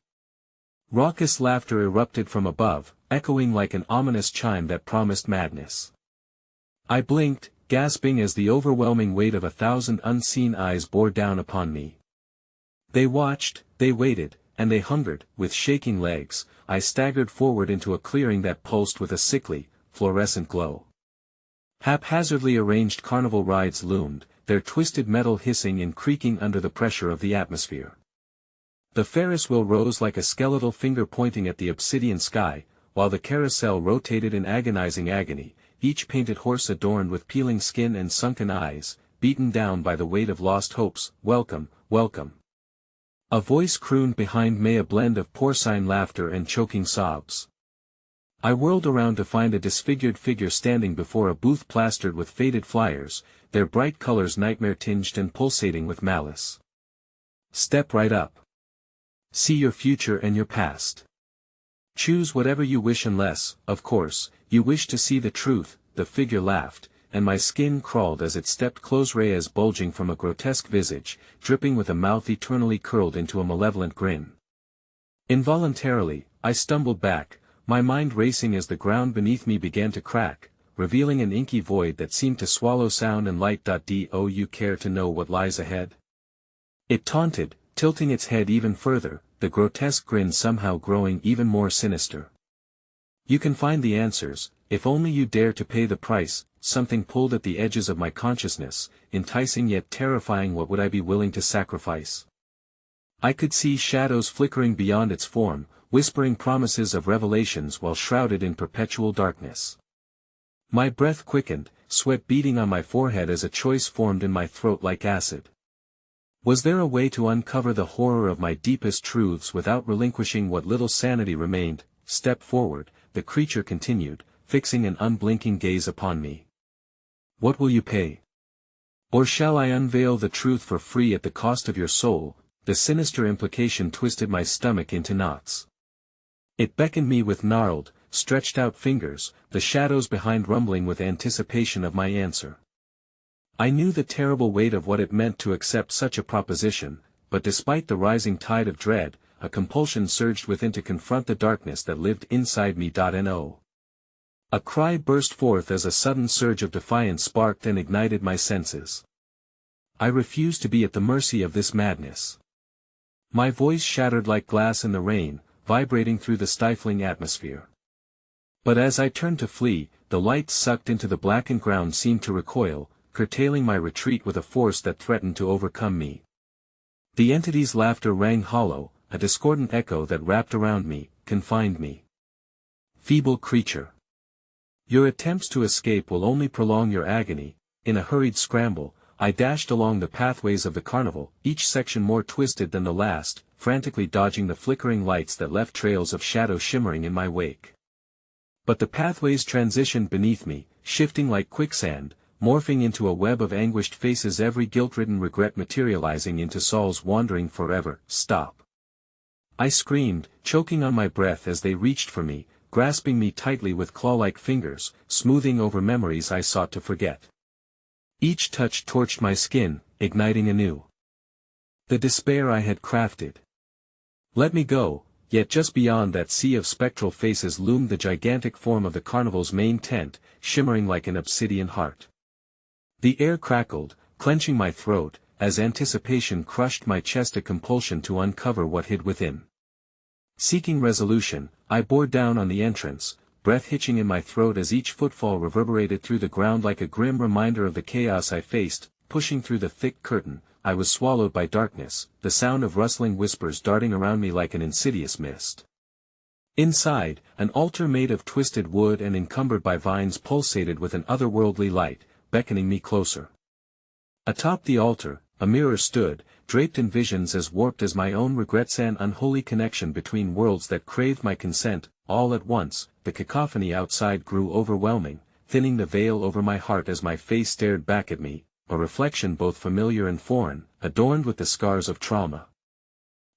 Raucous laughter erupted from above, echoing like an ominous chime that promised madness. I blinked, gasping as the overwhelming weight of 1,000 unseen eyes bore down upon me. They watched, they waited, and they hungered. With shaking legs, I staggered forward into a clearing that pulsed with a sickly, fluorescent glow. Haphazardly arranged carnival rides loomed, their twisted metal hissing and creaking under the pressure of the atmosphere. The Ferris wheel rose like a skeletal finger pointing at the obsidian sky, while the carousel rotated in agonizing agony, each painted horse adorned with peeling skin and sunken eyes, beaten down by the weight of lost hopes. Welcome, welcome. A voice crooned behind me, a blend of porcine laughter and choking sobs. I whirled around to find a disfigured figure standing before a booth plastered with faded flyers, their bright colors nightmare-tinged and pulsating with malice. Step right up. See your future and your past. Choose whatever you wish unless, of course, you wish to see the truth. The figure laughed, and my skin crawled as it stepped close, rays bulging from a grotesque visage, dripping with a mouth eternally curled into a malevolent grin. Involuntarily, I stumbled back, my mind racing as the ground beneath me began to crack, revealing an inky void that seemed to swallow sound and light. Do you care to know what lies ahead? It taunted, tilting its head even further, the grotesque grin somehow growing even more sinister. You can find the answers, if only you dare to pay the price. Something pulled at the edges of my consciousness, enticing yet terrifying. What would I be willing to sacrifice? I could see shadows flickering beyond its form, whispering promises of revelations while shrouded in perpetual darkness. My breath quickened, sweat beading on my forehead as a choice formed in my throat like acid. Was there a way to uncover the horror of my deepest truths without relinquishing what little sanity remained? Step forward, the creature continued, fixing an unblinking gaze upon me. What will you pay? Or shall I unveil the truth for free at the cost of your soul? The sinister implication twisted my stomach into knots. It beckoned me with gnarled, stretched out fingers, the shadows behind rumbling with anticipation of my answer. I knew the terrible weight of what it meant to accept such a proposition, but despite the rising tide of dread, a compulsion surged within to confront the darkness that lived inside me. No. A cry burst forth as a sudden surge of defiance sparked and ignited my senses. I refused to be at the mercy of this madness. My voice shattered like glass in the rain, vibrating through the stifling atmosphere. But as I turned to flee, the light sucked into the blackened ground seemed to recoil, curtailing my retreat with a force that threatened to overcome me. The entity's laughter rang hollow, a discordant echo that wrapped around me, confined me. Feeble creature. Your attempts to escape will only prolong your agony. In a hurried scramble, I dashed along the pathways of the carnival, each section more twisted than the last, frantically dodging the flickering lights that left trails of shadow shimmering in my wake. But the pathways transitioned beneath me, shifting like quicksand, morphing into a web of anguished faces, every guilt-ridden regret materializing into souls wandering forever. Stop. I screamed, choking on my breath as they reached for me, grasping me tightly with claw-like fingers, smoothing over memories I sought to forget. Each touch torched my skin, igniting anew the despair I had crafted. Let me go, yet just beyond that sea of spectral faces loomed the gigantic form of the carnival's main tent, shimmering like an obsidian heart. The air crackled, clenching my throat, as anticipation crushed my chest, a compulsion to uncover what hid within. Seeking resolution, I bore down on the entrance, breath hitching in my throat as each footfall reverberated through the ground like a grim reminder of the chaos I faced. Pushing through the thick curtain, I was swallowed by darkness, the sound of rustling whispers darting around me like an insidious mist. Inside, an altar made of twisted wood and encumbered by vines pulsated with an otherworldly light, beckoning me closer. Atop the altar, a mirror stood, draped in visions as warped as my own regrets, an unholy connection between worlds that craved my consent. All at once, the cacophony outside grew overwhelming, thinning the veil over my heart as my face stared back at me, a reflection both familiar and foreign, adorned with the scars of trauma.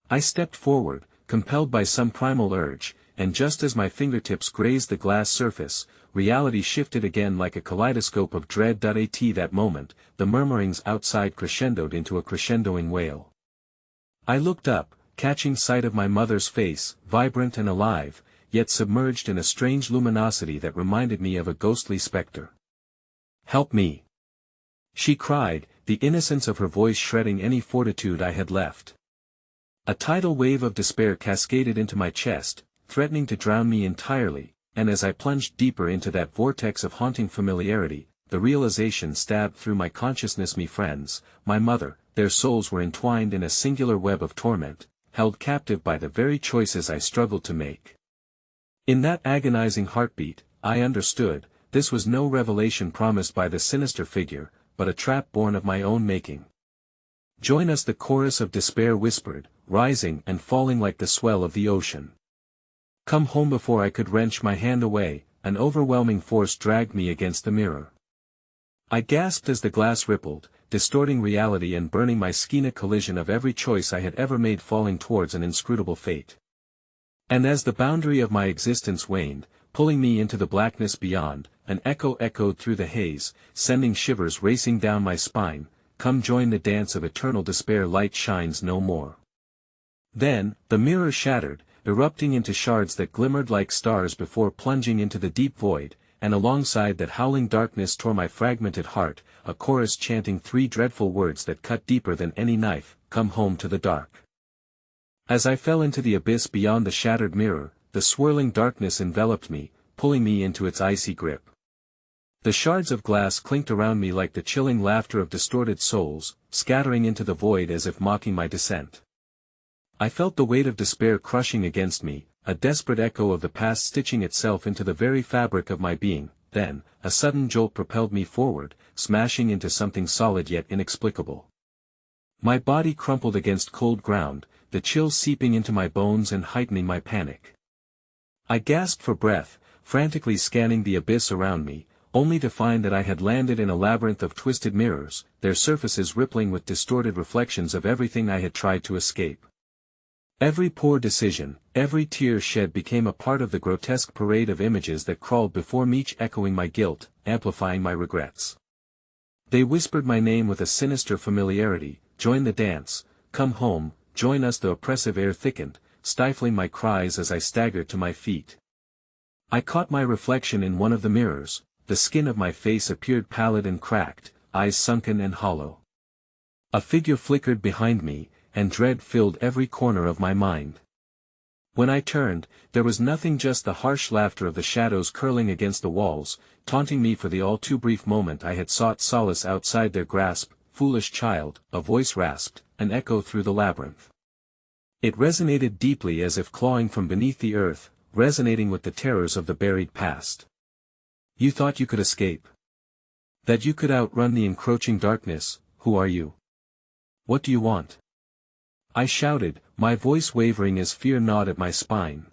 I stepped forward, compelled by some primal urge, and just as my fingertips grazed the glass surface, reality shifted again like a kaleidoscope of dread. At that moment, the murmurings outside crescendoed into a crescendoing wail. I looked up, catching sight of my mother's face, vibrant and alive, yet submerged in a strange luminosity that reminded me of a ghostly specter. "Help me!" she cried, the innocence of her voice shredding any fortitude I had left. A tidal wave of despair cascaded into my chest, threatening to drown me entirely, and as I plunged deeper into that vortex of haunting familiarity, the realization stabbed through my consciousness: my friends, my mother, their souls were entwined in a singular web of torment, held captive by the very choices I struggled to make. In that agonizing heartbeat, I understood, this was no revelation promised by the sinister figure, but a trap born of my own making. "Join us," the chorus of despair whispered, rising and falling like the swell of the ocean. "Come home." Before I could wrench my hand away, an overwhelming force dragged me against the mirror. I gasped as the glass rippled, distorting reality and burning my skin. A collision of every choice I had ever made falling towards an inscrutable fate. And as the boundary of my existence waned, pulling me into the blackness beyond, an echo echoed through the haze, sending shivers racing down my spine. "Come join the dance of eternal despair. Light shines no more." Then, the mirror shattered, erupting into shards that glimmered like stars before plunging into the deep void, and alongside that howling darkness tore my fragmented heart, a chorus chanting three dreadful words that cut deeper than any knife: "Come home to the dark." As I fell into the abyss beyond the shattered mirror, the swirling darkness enveloped me, pulling me into its icy grip. The shards of glass clinked around me like the chilling laughter of distorted souls, scattering into the void as if mocking my descent. I felt the weight of despair crushing against me, a desperate echo of the past stitching itself into the very fabric of my being. Then, a sudden jolt propelled me forward, smashing into something solid yet inexplicable. My body crumpled against cold ground, the chill seeping into my bones and heightening my panic. I gasped for breath, frantically scanning the abyss around me, only to find that I had landed in a labyrinth of twisted mirrors, their surfaces rippling with distorted reflections of everything I had tried to escape. Every poor decision, every tear shed became a part of the grotesque parade of images that crawled before me, each echoing my guilt, amplifying my regrets. They whispered my name with a sinister familiarity: "Join the dance, come home, join us." The oppressive air thickened, stifling my cries as I staggered to my feet. I caught my reflection in one of the mirrors. The skin of my face appeared pallid and cracked, eyes sunken and hollow. A figure flickered behind me, and dread filled every corner of my mind. When I turned, there was nothing, just the harsh laughter of the shadows curling against the walls, taunting me for the all too brief moment I had sought solace outside their grasp. "Foolish child," a voice rasped, an echo through the labyrinth. It resonated deeply, as if clawing from beneath the earth, resonating with the terrors of the buried past. "You thought you could escape? That you could outrun the encroaching darkness? Who are you? What do you want?" I shouted, my voice wavering as fear gnawed at my spine.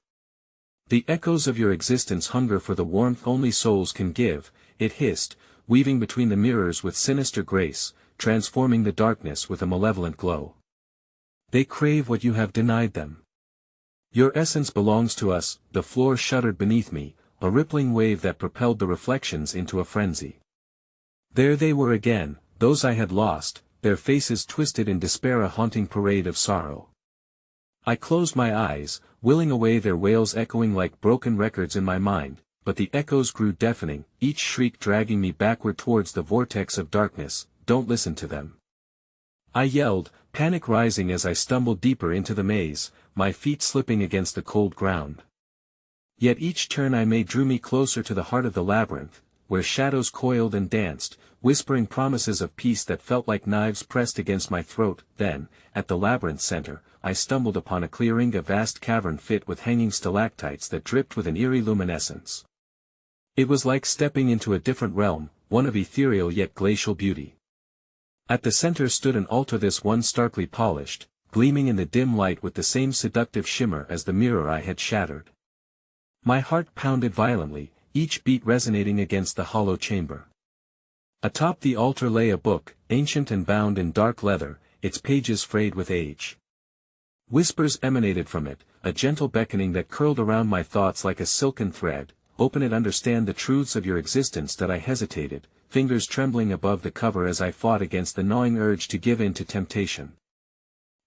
"The echoes of your existence hunger for the warmth only souls can give," it hissed, weaving between the mirrors with sinister grace, transforming the darkness with a malevolent glow. "They crave what you have denied them. Your essence belongs to us." The floor shuddered beneath me, a rippling wave that propelled the reflections into a frenzy. There they were again, those I had lost, their faces twisted in despair, a haunting parade of sorrow. I closed my eyes, willing away their wails echoing like broken records in my mind, but the echoes grew deafening, each shriek dragging me backward towards the vortex of darkness. "Don't listen to them," I yelled, panic rising as I stumbled deeper into the maze, my feet slipping against the cold ground. Yet each turn I made drew me closer to the heart of the labyrinth, where shadows coiled and danced, whispering promises of peace that felt like knives pressed against my throat. Then, at the labyrinth's center, I stumbled upon a clearing, a vast cavern fit with hanging stalactites that dripped with an eerie luminescence. It was like stepping into a different realm, one of ethereal yet glacial beauty. At the center stood an altar, this one starkly polished, gleaming in the dim light with the same seductive shimmer as the mirror I had shattered. My heart pounded violently, each beat resonating against the hollow chamber. Atop the altar lay a book, ancient and bound in dark leather, its pages frayed with age. Whispers emanated from it, a gentle beckoning that curled around my thoughts like a silken thread. "Open it, understand the truths of your existence." That I hesitated, fingers trembling above the cover as I fought against the gnawing urge to give in to temptation.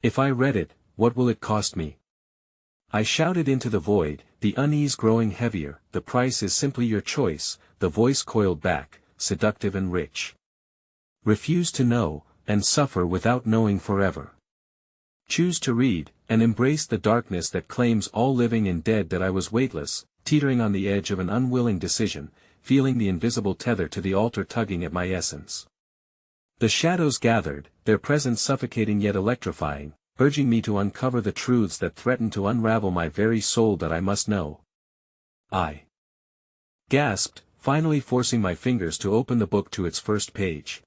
"If I read it, what will it cost me?" I shouted into the void, the unease growing heavier. "The price is simply your choice," the voice coiled back, seductive and rich. "Refuse to know, and suffer without knowing forever. Choose to read, and embrace the darkness that claims all living and dead." That I was weightless, teetering on the edge of an unwilling decision, feeling the invisible tether to the altar tugging at my essence. The shadows gathered, their presence suffocating yet electrifying, urging me to uncover the truths that threatened to unravel my very soul that I must know. I gasped, finally forcing my fingers to open the book to its first page.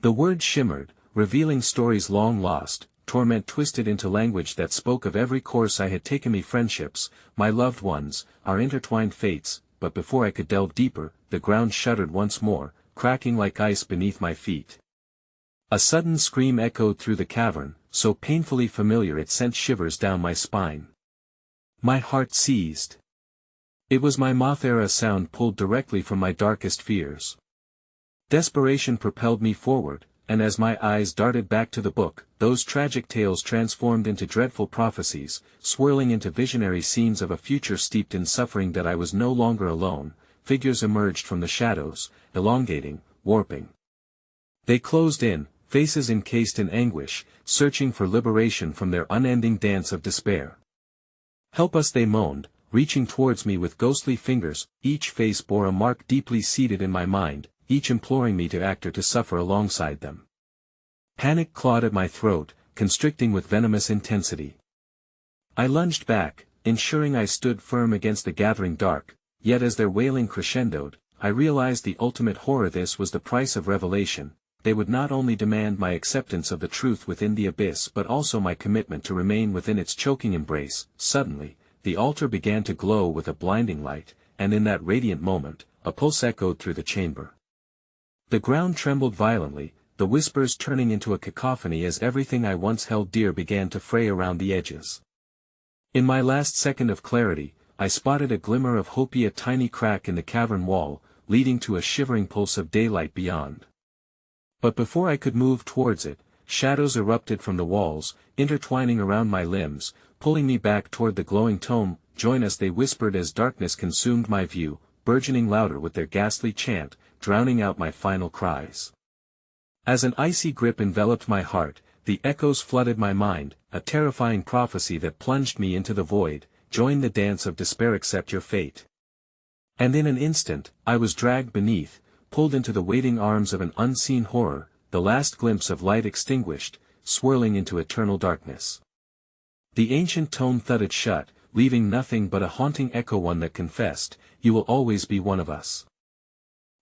The words shimmered, revealing stories long lost, torment twisted into language that spoke of every course I had taken, me friendships, my loved ones, our intertwined fates, but before I could delve deeper, the ground shuddered once more, cracking like ice beneath my feet. A sudden scream echoed through the cavern, so painfully familiar it sent shivers down my spine. My heart seized. It was my Mothera sound pulled directly from my darkest fears. Desperation propelled me forward, and as my eyes darted back to the book, those tragic tales transformed into dreadful prophecies, swirling into visionary scenes of a future steeped in suffering that I was no longer alone. Figures emerged from the shadows, elongating, warping. They closed in, faces encased in anguish, searching for liberation from their unending dance of despair. "Help us," they moaned, reaching towards me with ghostly fingers. Each face bore a mark deeply seated in my mind, each imploring me to act or to suffer alongside them. Panic clawed at my throat, constricting with venomous intensity. I lunged back, ensuring I stood firm against the gathering dark, yet as their wailing crescendoed, I realized the ultimate horror. This was the price of revelation. They would not only demand my acceptance of the truth within the abyss but also my commitment to remain within its choking embrace. Suddenly, the altar began to glow with a blinding light, and in that radiant moment, a pulse echoed through the chamber. The ground trembled violently, the whispers turning into a cacophony as everything I once held dear began to fray around the edges. In my last second of clarity, I spotted a glimmer of hope, a tiny crack in the cavern wall, leading to a shivering pulse of daylight beyond. But before I could move towards it, shadows erupted from the walls, intertwining around my limbs, pulling me back toward the glowing tome. "Join us," they whispered as darkness consumed my view, burgeoning louder with their ghastly chant, drowning out my final cries. As an icy grip enveloped my heart, the echoes flooded my mind, a terrifying prophecy that plunged me into the void. "Join the dance of despair, accept your fate." And in an instant, I was dragged beneath, pulled into the waiting arms of an unseen horror, the last glimpse of light extinguished, swirling into eternal darkness. The ancient tome thudded shut, leaving nothing but a haunting echo, one that confessed, "You will always be one of us."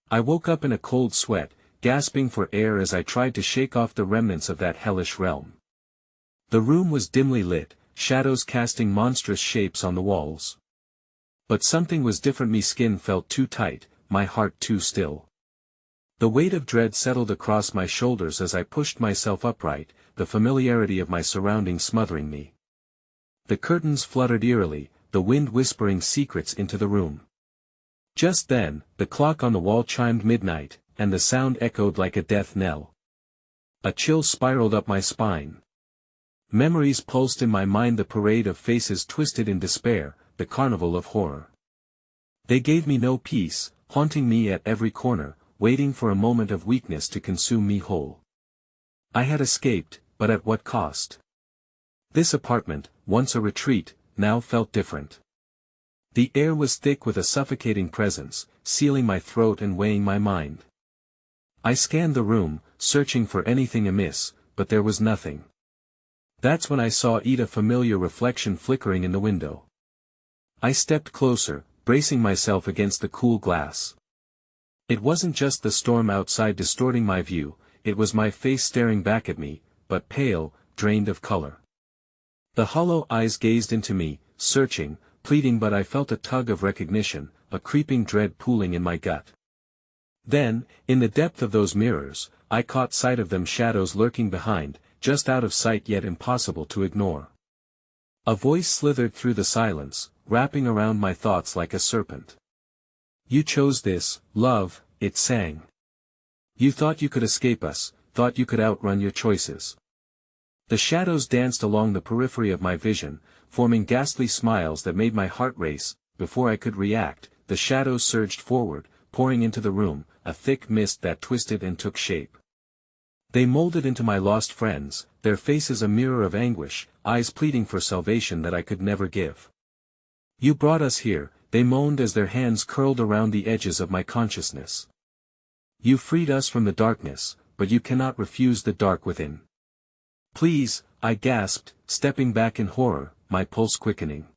I woke up in a cold sweat, gasping for air as I tried to shake off the remnants of that hellish realm. The room was dimly lit, shadows casting monstrous shapes on the walls. But something was different. My skin felt too tight, my heart too still. The weight of dread settled across my shoulders as I pushed myself upright, the familiarity of my surroundings smothering me. The curtains fluttered eerily, the wind whispering secrets into the room. Just then, the clock on the wall chimed midnight, and the sound echoed like a death knell. A chill spiraled up my spine. Memories pulsed in my mind, the parade of faces twisted in despair, the carnival of horror. They gave me no peace, haunting me at every corner, waiting for a moment of weakness to consume me whole. I had escaped, but at what cost? This apartment, once a retreat, now felt different. The air was thick with a suffocating presence, sealing my throat and weighing my mind. I scanned the room, searching for anything amiss, but there was nothing. That's when I saw a familiar reflection flickering in the window. I stepped closer, bracing myself against the cool glass. It wasn't just the storm outside distorting my view, it was my face staring back at me, but pale, drained of color. The hollow eyes gazed into me, searching, pleading, but I felt a tug of recognition, a creeping dread pooling in my gut. Then, in the depth of those mirrors, I caught sight of them, shadows lurking behind, just out of sight yet impossible to ignore. A voice slithered through the silence, wrapping around my thoughts like a serpent. "You chose this, love," it sang. "You thought you could escape us, thought you could outrun your choices." The shadows danced along the periphery of my vision, forming ghastly smiles that made my heart race. Before I could react, the shadows surged forward, pouring into the room, a thick mist that twisted and took shape. They molded into my lost friends, their faces a mirror of anguish, eyes pleading for salvation that I could never give. "You brought us here," they moaned as their hands curled around the edges of my consciousness. "You freed us from the darkness, but you cannot refuse the dark within. Please, I gasped, stepping back in horror, my pulse quickening.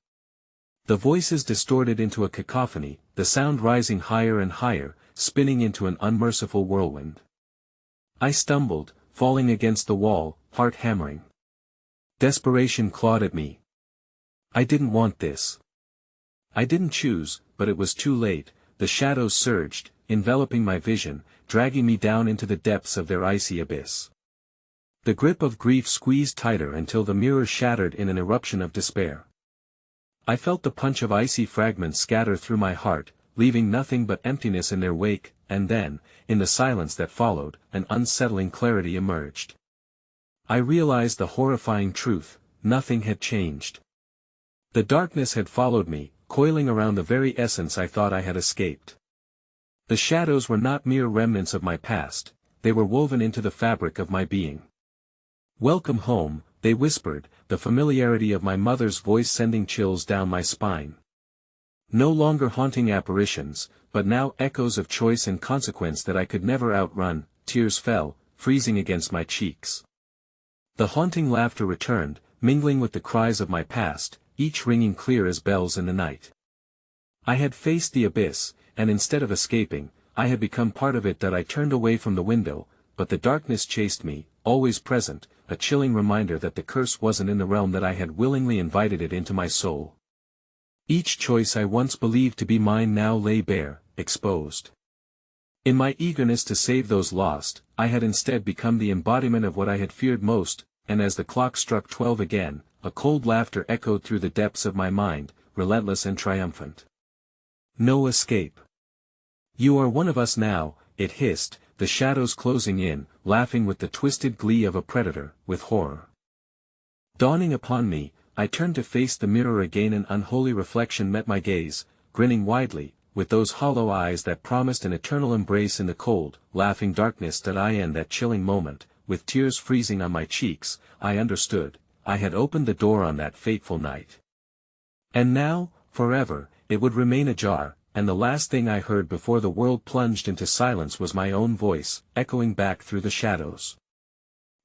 The voices distorted into a cacophony, the sound rising higher and higher, spinning into an unmerciful whirlwind. I stumbled, falling against the wall, heart hammering. Desperation clawed at me. I didn't want this. I didn't choose, but it was too late. The shadows surged, enveloping my vision, dragging me down into the depths of their icy abyss. The grip of grief squeezed tighter until the mirror shattered in an eruption of despair. I felt the punch of icy fragments scatter through my heart, leaving nothing but emptiness in their wake, and then, in the silence that followed, an unsettling clarity emerged. I realized the horrifying truth: nothing had changed. The darkness had followed me, coiling around the very essence I thought I had escaped. The shadows were not mere remnants of my past, they were woven into the fabric of my being. "Welcome home," they whispered, the familiarity of my mother's voice sending chills down my spine. No longer haunting apparitions, but now echoes of choice and consequence that I could never outrun. Tears fell, freezing against my cheeks. The haunting laughter returned, mingling with the cries of my past, each ringing clear as bells in the night. I had faced the abyss, and instead of escaping, I had become part of it. That I turned away from the window, but the darkness chased me, always present, a chilling reminder that the curse wasn't in the realm that I had willingly invited it into my soul. Each choice I once believed to be mine now lay bare, exposed. In my eagerness to save those lost, I had instead become the embodiment of what I had feared most, and as the clock struck 12 again, a cold laughter echoed through the depths of my mind, relentless and triumphant. "No escape. You are one of us now," it hissed, the shadows closing in, laughing with the twisted glee of a predator. With horror dawning upon me, I turned to face the mirror again. An unholy reflection met my gaze, grinning widely, with those hollow eyes that promised an eternal embrace in the cold, laughing darkness. In that chilling moment, with tears freezing on my cheeks, I understood. I had opened the door on that fateful night. And now, forever, it would remain ajar, and the last thing I heard before the world plunged into silence was my own voice, echoing back through the shadows.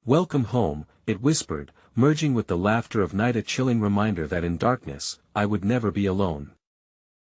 "Welcome home," it whispered, merging with the laughter of night, a chilling reminder that in darkness, I would never be alone.